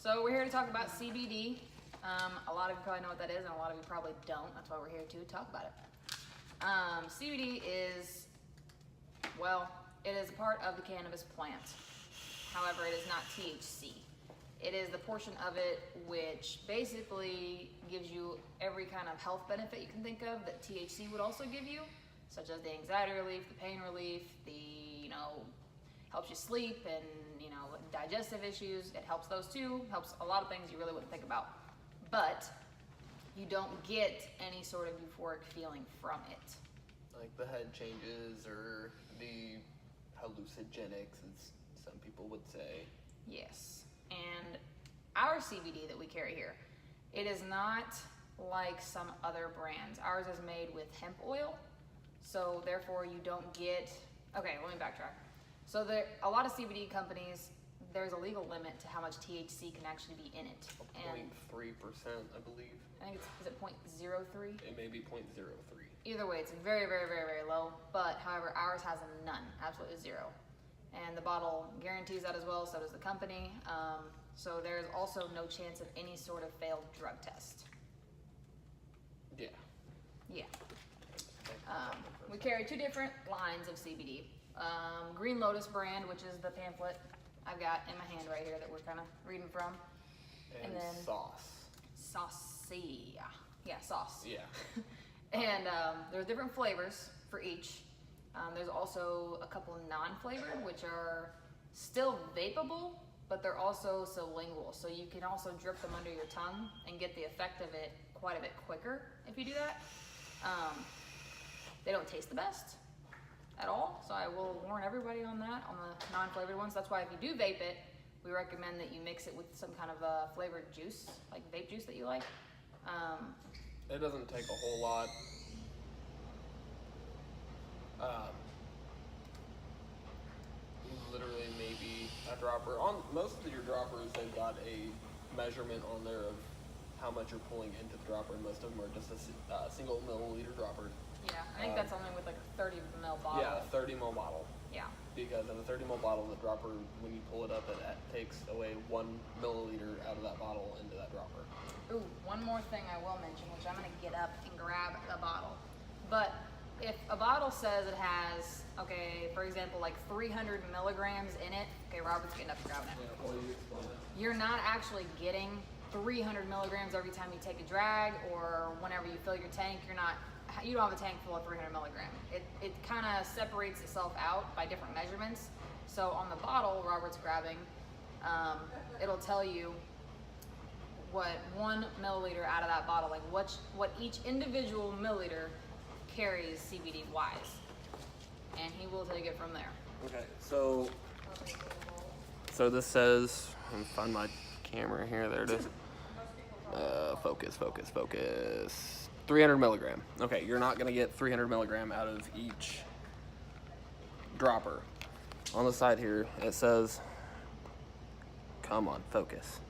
So we're here to talk about CBD. A lot of you probably know what that is, and a lot of you probably don't. That's why we're here to talk about it. CBD is, well, it is a part of the cannabis plant. However, it is not THC. It is the portion of it which basically gives you every kind of health benefit you can think of that THC would also give you, such as the anxiety relief, the pain relief, helps you sleep, and digestive issues. It helps those too. Helps a lot of things you really wouldn't think about. But you don't get any sort of euphoric feeling from it. Like the head changes or the hallucinogenics, as some people would say. Yes. And our CBD that we carry here, it is not like some other brands. Ours is made with hemp oil, so therefore you don't get, okay, let me backtrack. So a lot of CBD companies, there's a legal limit to how much THC can actually be in it. 0.3%, I believe. I think is it 0.03? It may be 0.03. Either way, it's very, very, very, very low. But however, ours has a none, absolutely zero. And the bottle guarantees that as well, so does the company. So there's also no chance of any sort of failed drug test. Yeah. Yeah. We carry two different lines of CBD. Green Lotus brand, which is the pamphlet I've got in my hand right here that we're kind of reading from. And then sauce. Saucy. Yeah, sauce. Yeah. And there's different flavors for each. There's also a couple non-flavored, which are still vapable, but they're also sublingual. So you can also drip them under your tongue and get the effect of it quite a bit quicker if you do that. They don't taste the best at all, so I will warn everybody on that, on the non-flavored ones. That's why if you do vape it, we recommend that you mix it with some kind of a flavored juice, like vape juice that you like. It doesn't take a whole lot. Literally maybe a dropper. On most of your droppers, they've got a measurement on there of how much you're pulling into the dropper, and most of them are just a single milliliter dropper. Yeah, I think that's only with like a 30 ml bottle. Yeah, 30 ml bottle. Yeah. Because in a 30 ml bottle, the dropper, when you pull it up, it takes away 1 milliliter out of that bottle into that dropper. Ooh, one more thing I will mention, which I'm going to get up and grab the bottle. But if a bottle says it has, okay, for example, like 300 milligrams in it, okay, Robert's getting up and grabbing it. Yeah, well, you explain it. You're not actually getting 300 milligrams every time you take a drag or whenever you fill your tank. You don't have a tank full of 300 milligrams. It kind of separates itself out by different measurements. So on the bottle Robert's grabbing, it'll tell you what 1 milliliter out of that bottle, like what each individual milliliter carries CBD wise, and he will take it from there. Okay, so this says, let me find my camera here. There it is. Focus. 300 milligram. Okay, you're not gonna get 300 milligram out of each dropper. On the side here, it says, come on, focus.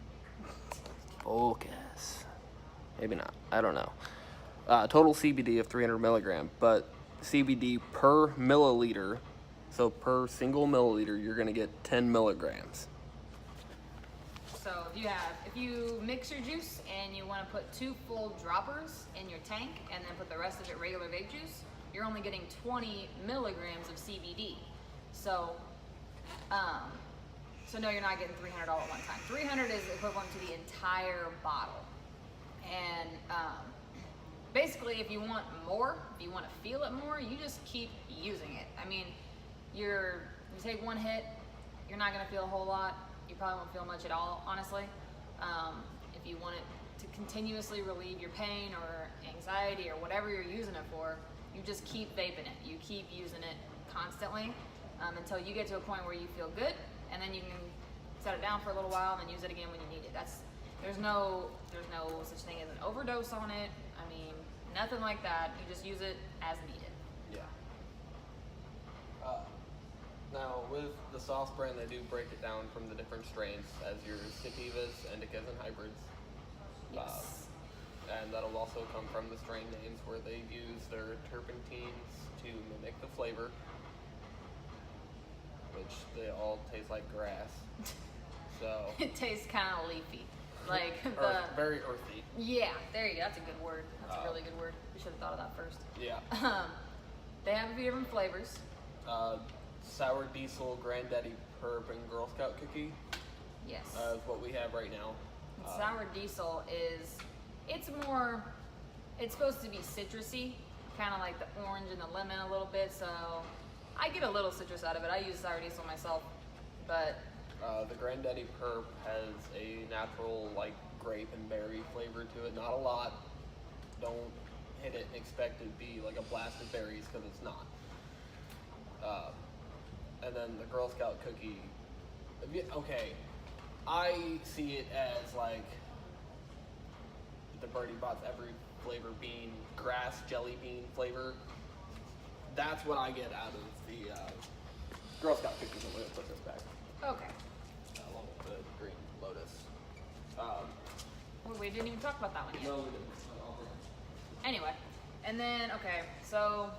Maybe not, I don't know. Total CBD of 300 milligram, but CBD per milliliter, so per single milliliter, you're gonna get 10 milligrams. So if you mix your juice and you want to put 2 full droppers in your tank and then put the rest of it regular vape juice, you're only getting 20 milligrams of CBD. So no, you're not getting 300 all at one time. 300 is equivalent to the entire bottle. And basically, if you want more, if you want to feel it more, you just keep using it. I mean, you take one hit, you're not going to feel a whole lot. You probably won't feel much at all, honestly. If you want it to continuously relieve your pain or anxiety or whatever you're using it for, you just keep vaping it. You keep using it constantly until you get to a point where you feel good, and then you can set it down for a little while and then use it again when you need it. There's no such thing as an overdose on it. I mean, nothing like that. You just use it as needed. Yeah. Now, with the sauce brand, they do break it down from the different strains as your sativas, indicas, and hybrids. Yes. And that'll also come from the strain names where they use their terpenes to mimic the flavor, which they all taste like grass. So It tastes kind of leafy. Like very earthy. Yeah, there you go. That's a good word. That's a really good word. We should have thought of that first. Yeah. They have a few different flavors. Sour Diesel, Granddaddy Perp, and Girl Scout Cookie Yes. is what we have right now. Sour Diesel it's supposed to be citrusy, kind of like the orange and the lemon a little bit, so I get a little citrus out of it. I use Sour Diesel myself, but The Granddaddy Perp has a natural like grape and berry flavor to it. Not a lot. Don't hit it and expect it to be like a blast of berries because it's not. And then the Girl Scout cookie. Okay, I see it as like the Birdie Bots every flavor bean, grass jelly bean flavor. That's what I get out of the Girl Scout cookies. I'm gonna put this back. okay. Along with the Green Lotus. We didn't even talk about that one yet. No, we didn't. Anyway, and then okay, so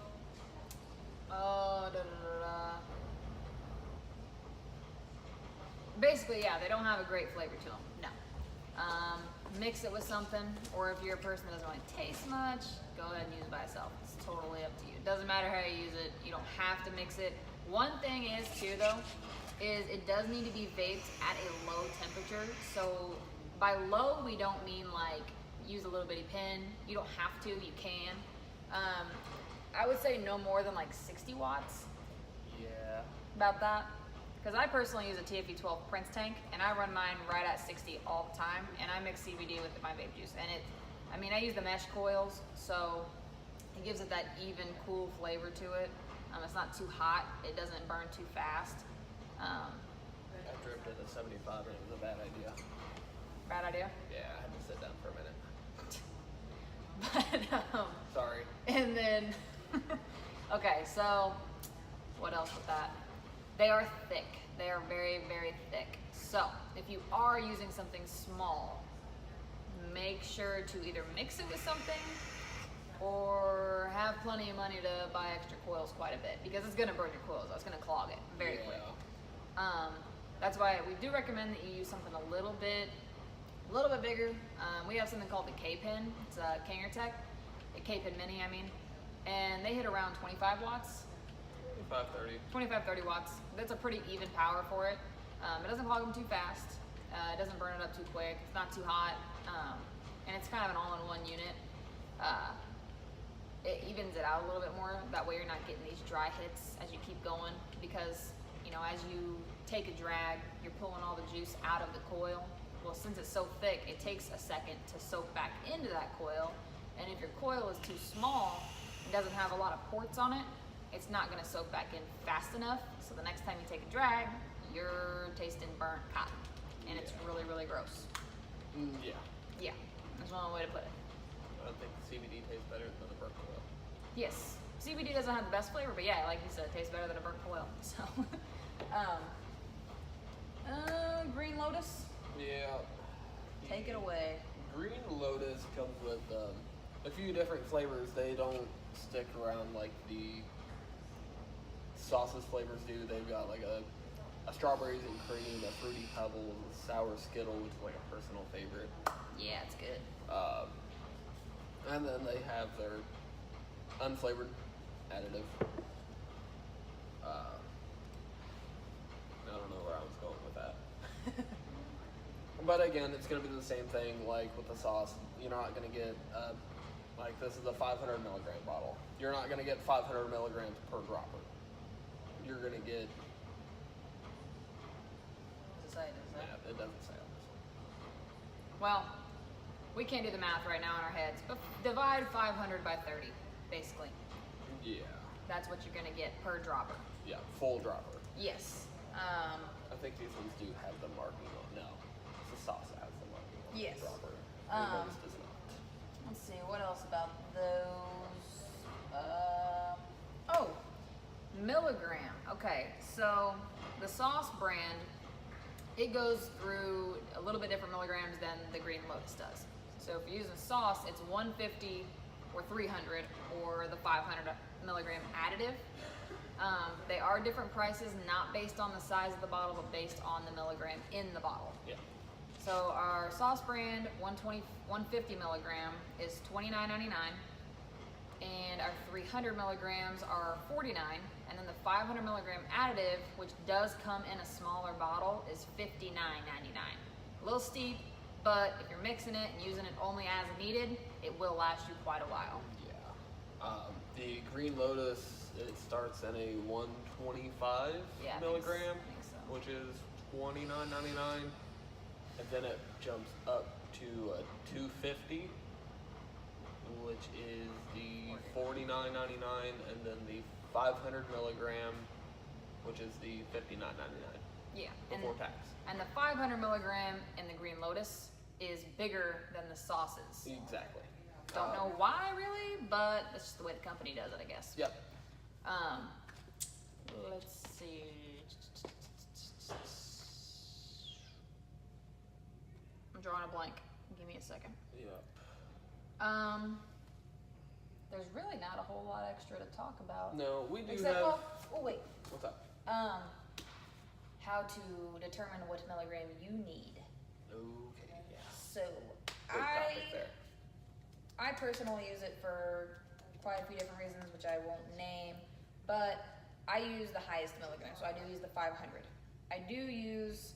basically, yeah, they don't have a great flavor to them. No. Mix it with something, or if you're a person that doesn't really taste much, go ahead and use it by itself. It's totally up to you. It doesn't matter how you use it. You don't have to mix it. One thing is too, though, is it does need to be vaped at a low temperature. So by low, we don't mean like use a little bitty pen. You don't have to. You can. I would say no more than like 60 watts. Yeah. About that. Because I personally use a TFE 12 Prince tank, and I run mine right at 60 all the time, and I mix CBD with my vape juice. And I use the mesh coils, so it gives it that even, cool flavor to it. It's not too hot. It doesn't burn too fast. I dripped it at 75 and it was a bad idea. Bad idea? Yeah, I had to sit down for a minute. But, Sorry. and then, okay, so what else with that? They are thick. They are very, very thick. So if you are using something small, make sure to either mix it with something or have plenty of money to buy extra coils quite a bit, because it's gonna burn your coils. It's gonna clog it very quick. That's why we do recommend that you use something a little bit bigger. We have something called the K-Pen. It's a Kangertech, a K-Pen Mini, I mean, and they hit around 25 watts. 25, 30 watts. That's a pretty even power for it. It doesn't clog them too fast. It doesn't burn it up too quick. It's not too hot. And it's kind of an all-in-one unit. It evens it out a little bit more. That way you're not getting these dry hits as you keep going, because, you know, as you take a drag, you're pulling all the juice out of the coil. Well, since it's so thick, it takes a second to soak back into that coil. And if your coil is too small and doesn't have a lot of ports on it, it's not gonna soak back in fast enough. So the next time you take a drag, you're tasting burnt cotton. And it's really, really gross. Yeah. Yeah, that's one way to put it. I think CBD tastes better than the burnt oil. Yes, CBD doesn't have the best flavor, but yeah, like you said, it tastes better than a burnt oil. So, Green Lotus, Yeah. take it away. Green Lotus comes with a few different flavors. They don't stick around like the sauces flavors do. They've got like a strawberries and cream, a fruity pebbles, a sour skittle, which is like a personal favorite. Yeah, it's good. And then they have their unflavored additive. I don't know where I was going with that. But again, it's going to be the same thing like with the sauce. You're not going to get, like this is a 500 milligram bottle. You're not going to get 500 milligrams per dropper. You're going to get, it doesn't say on this one. Well, we can't do the math right now in our heads, but divide 500 by 30, basically. Yeah. That's what you're gonna get per dropper. Yeah, full dropper. Yes. I think these ones do have the marking on. No, it's the sauce that has the marking on Yes. the dropper. This does not. Let's see, what else about those? Milligram. Okay, so the sauce brand, it goes through a little bit different milligrams than the Green Lotus does. So if you're using sauce, it's 150 or 300 or the 500 milligram additive. They are different prices, not based on the size of the bottle, but based on the milligram in the bottle. Yeah. So our sauce brand 150 milligram is $29.99, and our 300 milligrams are $49, and then the 500 milligram additive, which does come in a smaller bottle, is $59.99. A little steep, but if you're mixing it and using it only as needed, it will last you quite a while. Yeah. The Green Lotus, it starts at a 125 milligram, I think so. which is $29.99, and then it jumps up to a 250, which is the $49.99, and then the 500 milligram, which is the $59.99. Yeah. Before tax. And the 500 milligram in the Green Lotus is bigger than the sauces. Exactly. Don't know why really, but that's just the way the company does it, I guess. Yep. Let's see. I'm drawing a blank. Give me a second. Yep. There's really not a whole lot extra to talk about. No, we do Except, have. oh wait. What's up? How to determine what milligram you need. Okay. Yeah. So Big topic there. I personally use it for quite a few different reasons, which I won't name, but I use the highest milligram, so I do use the 500. I do use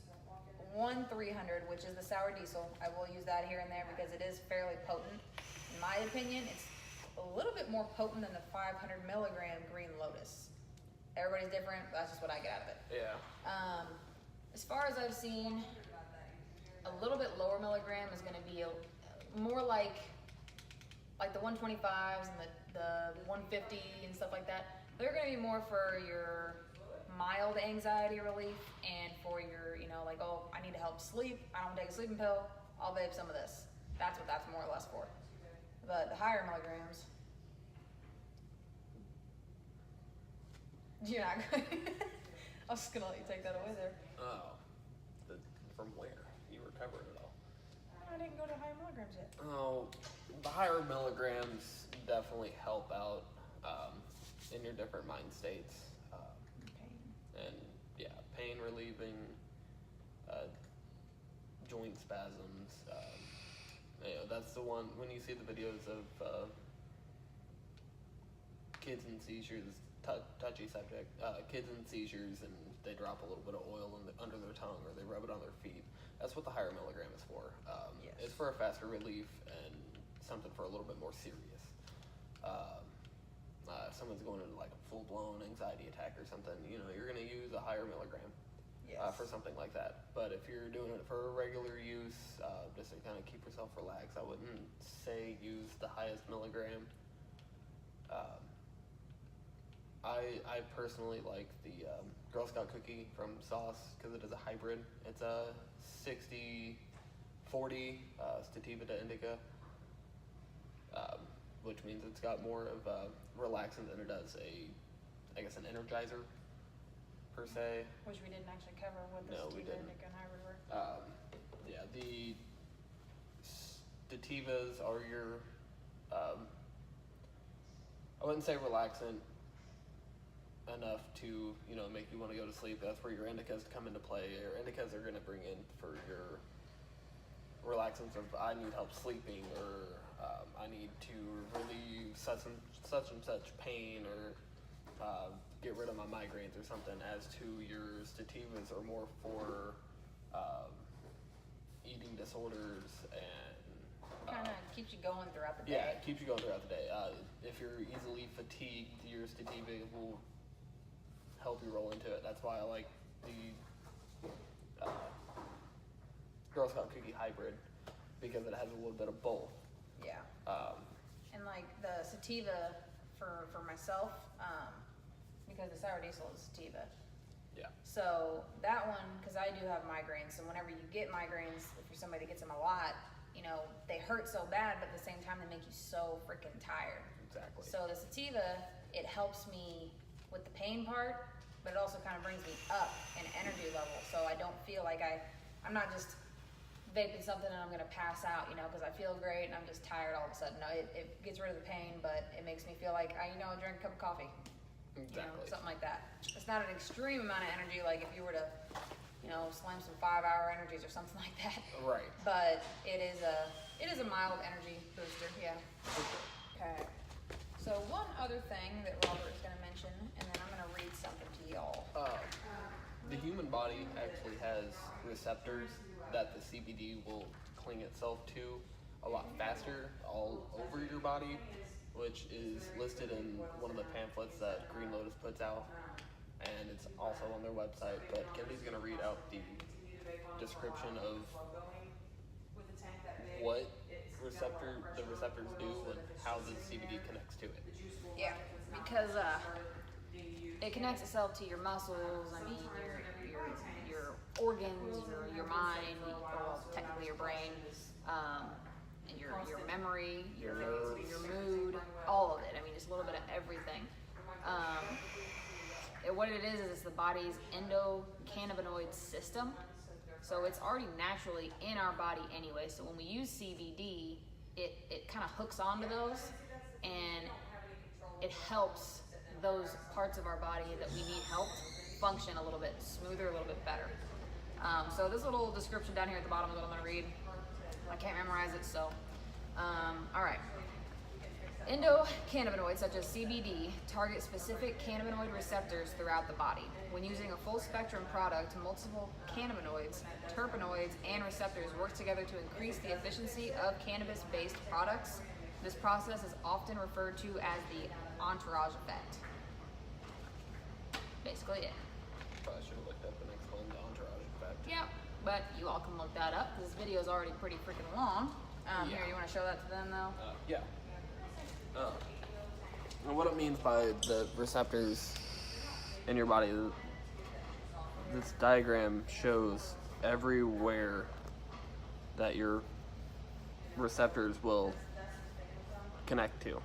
300, which is the sour diesel. I will use that here and there because it is fairly potent. In my opinion, it's a little bit more potent than the 500 milligram Green Lotus. Everybody's different, but that's just what I get out of it. Yeah. As far as I've seen, a little bit lower milligram is going to be more like the 125s and the 150 and stuff like that. They're going to be more for your mild anxiety relief and for your, like, oh, I need to help sleep. I don't take a sleeping pill. I'll vape some of this. That's what that's more or less for. But the higher milligrams, you're not going. I was just going to let you take that away there. Oh. From where? You recovered it all. I didn't go to higher milligrams yet. Oh, the higher milligrams definitely help out in your different mind states. And yeah, pain relieving, joint spasms. That's the one when you see the videos of kids and seizures, touchy subject, kids and seizures, and they drop a little bit of oil under their tongue or they rub it on their feet. That's what the higher milligram is for. Yes. It's for a faster relief and something for a little bit more serious. If someone's going into like a full-blown anxiety attack or something, you're going to use a higher milligram for something like that. But if you're doing it for regular use, just to kind of keep yourself relaxed, I wouldn't say use the highest milligram. I personally like the Girl Scout cookie from Sauce because it is a hybrid. It's a 60-40 sativa to indica, which means it's got more of a relaxant than it does an energizer per se. Which we didn't actually cover what the No, we sativa didn't. indica and hybrid were. Yeah, the sativas are your, I wouldn't say relaxant enough to, make you want to go to sleep. That's where your indicas come into play. Your indicas are going to bring in for your relaxants of I need help sleeping or I need to relieve such and such pain or get rid of my migraines or something, as to your sativas are more for eating disorders and Kind of keeps you going throughout the day. yeah, it keeps you going throughout the day. If you're easily fatigued, your sativa will help you roll into it. That's why I like the Girl Scout cookie hybrid, because it has a little bit of both. Yeah. And like the sativa for myself, because the sour diesel is sativa. Yeah. So that one, because I do have migraines, so whenever you get migraines, if you're somebody that gets them a lot, they hurt so bad, but at the same time they make you so freaking tired. Exactly. So the sativa, it helps me with the pain part, but it also kind of brings me up in energy level, so I don't feel like I'm not just vaping something and I'm gonna pass out, because I feel great and I'm just tired all of a sudden. No, it gets rid of the pain, but it makes me feel like I drink a cup of coffee. Exactly. Something like that. It's not an extreme amount of energy, like if you were to, slam some 5-hour energies or something like that. Right. But it is a mild energy booster, yeah. Okay. So one other thing that Robert is going to mention, and then I'm going to read something to y'all. The human body actually has receptors that the CBD will cling itself to a lot faster all over your body, which is listed in one of the pamphlets that Green Lotus puts out, and it's also on their website. But Kenadie's going to read out the description of what the receptors do and how the CBD connects to it. Yeah, because it connects itself to your muscles. I mean, your organs, your mind, well, technically your brain, and your memory, your mood, all of it. I mean, just a little bit of everything. What it is it's the body's endocannabinoid system. So it's already naturally in our body anyway. So when we use CBD, it kind of hooks onto those, and it helps those parts of our body that we need help function a little bit smoother, a little bit better. So this little description down here at the bottom is what I'm going to read. I can't memorize it, so all right. Endocannabinoids such as CBD target specific cannabinoid receptors throughout the body. When using a full spectrum product, multiple cannabinoids, terpenoids, and receptors work together to increase the efficiency of cannabis-based products. This process is often referred to as the entourage effect. Basically it. Probably should have looked up and explained the entourage effect. Yep, but you all can look that up. This video is already pretty freaking long. Here, you want to show that to them though? Yeah. And what it means by the receptors in your body, this diagram shows everywhere that your receptors will connect to.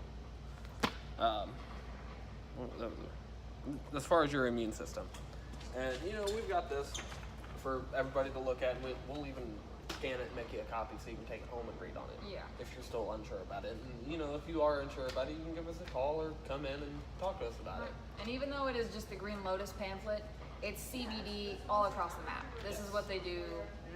As far as your immune system. And, we've got this for everybody to look at, and we'll even scan it and make you a copy so you can take it home and read on it. Yeah. If you're still unsure about it. And, if you are unsure about it, you can give us a call or come in and talk to us about it. And even though it is just the Green Lotus pamphlet, it's CBD all across the map. This is what they do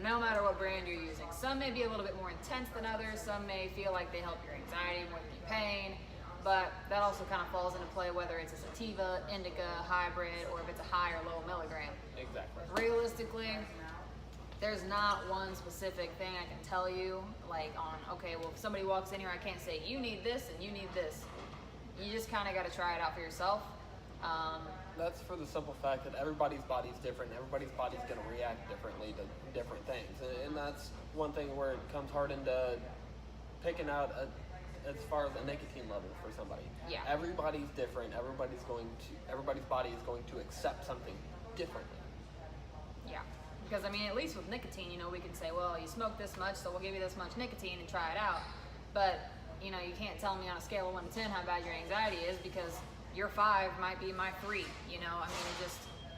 no matter what brand you're using. Some may be a little bit more intense than others. Some may feel like they help your anxiety more than your pain. But that also kind of falls into play whether it's a sativa, indica, hybrid, or if it's a high or low milligram. Exactly. Realistically, there's not one specific thing I can tell you, if somebody walks in here, I can't say, you need this and you need this. You just kind of got to try it out for yourself. That's for the simple fact that everybody's body's different. Everybody's body's going to react differently to different things. And that's one thing where it comes hard into picking out as far as a nicotine level for somebody. Yeah. Everybody's different. Everybody's body is going to accept something differently. Yeah. Because, at least with nicotine, we can say, well, you smoke this much, so we'll give you this much nicotine and try it out. But, you can't tell me on a scale of 1 to 10 how bad your anxiety is, because your 5 might be my 3,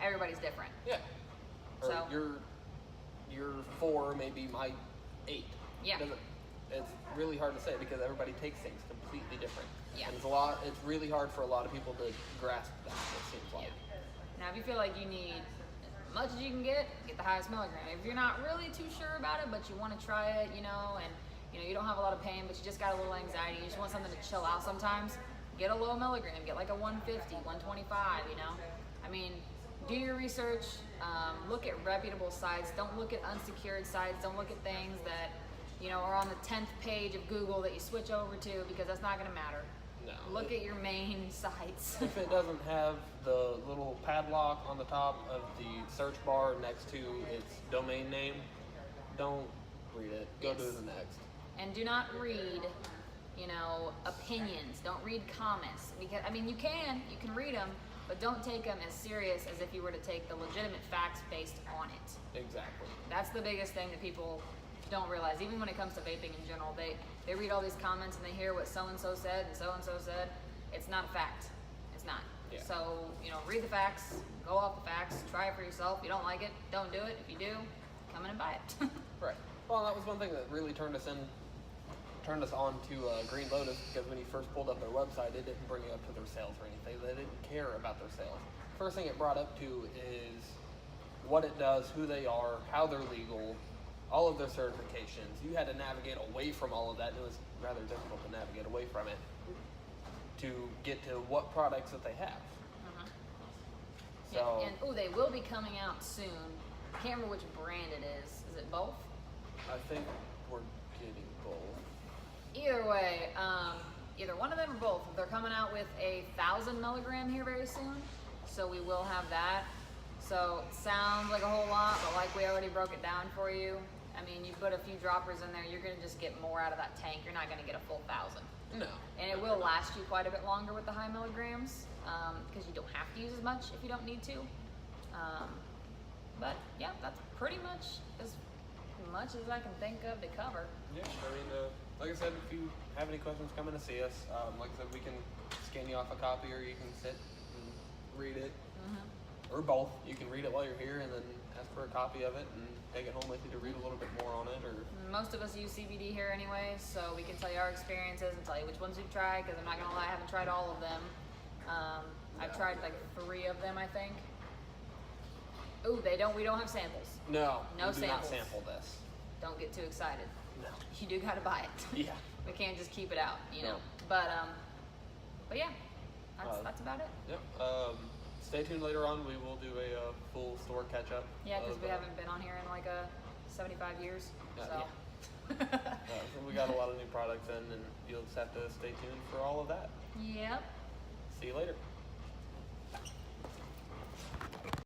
everybody's different. Yeah. Or So your 4 may be my 8. Yeah. It's really hard to say because everybody takes things completely different. Yeah. And it's really hard for a lot of people to grasp that, it seems like. Now, if you feel like you need as much as you can get the highest milligram. If you're not really too sure about it, but you want to try it, and you don't have a lot of pain, but you just got a little anxiety, you just want something to chill out sometimes, get a low milligram, get like a 150, 125, do your research, look at reputable sites, don't look at unsecured sites, don't look at things that, are on the 10th page of Google that you switch over to, because that's not going to matter. No. Look at your main sites. If it doesn't have the little padlock on the top of the search bar next to its domain name, don't read it. Go to the next. And do not read, opinions. Don't read comments. Because, you can read them, but don't take them as serious as if you were to take the legitimate facts based on it. Exactly. That's the biggest thing that people don't realize. Even when it comes to vaping in general, they read all these comments and they hear what so-and-so said and so-and-so said. It's not a fact. It's not. Yeah. So, read the facts, go off the facts, try it for yourself. If you don't like it, don't do it. If you do, come in and buy it. Right. Well, that was one thing that really turned us in turned us on to Green Lotus because when he first pulled up their website, it didn't bring it up to their sales or anything. They didn't care about their sales. First thing it brought up to is what it does, who they are, how they're legal, all of their certifications. You had to navigate away from all of that, and it was rather difficult to navigate away from it to get to what products that they have. So, and they will be coming out soon. I can't remember which brand it is. Is it both? I think we're getting both. Either way, either one of them or both. They're coming out with 1,000 milligram here very soon, so we will have that. So it sounds like a whole lot, but like we already broke it down for you. I mean, you put a few droppers in there, you're gonna just get more out of that tank. You're not gonna get a full 1,000. No. And it will last you quite a bit longer with the high milligrams, because you don't have to use as much if you don't need to. But yeah, that's pretty much as I can think of to cover. Yeah, I mean, like I said, if you have any questions, come in to see us. Like I said, we can scan you off a copy, or you can sit and read it, or both. You can read it while you're here, and then ask for a copy of it, and take it home with you to read a little bit more on it. Or most of us use CBD here anyway, so we can tell you our experiences and tell you which ones we've tried. Because I'm not gonna lie, I haven't tried all of them. I've tried like 3 of them, I think. Ooh, we don't have samples. no No we do not samples. sample this. Don't get too excited. No. You do gotta buy it. Yeah. We can't just keep it out, you know. No. But yeah, that's about it. Yep. Stay tuned later on. We will do a full store catch up. Yeah, because we haven't been on here in like 75 years. So. Yeah. So we got a lot of new products in, and you'll just have to stay tuned for all of that. Yep. See you later.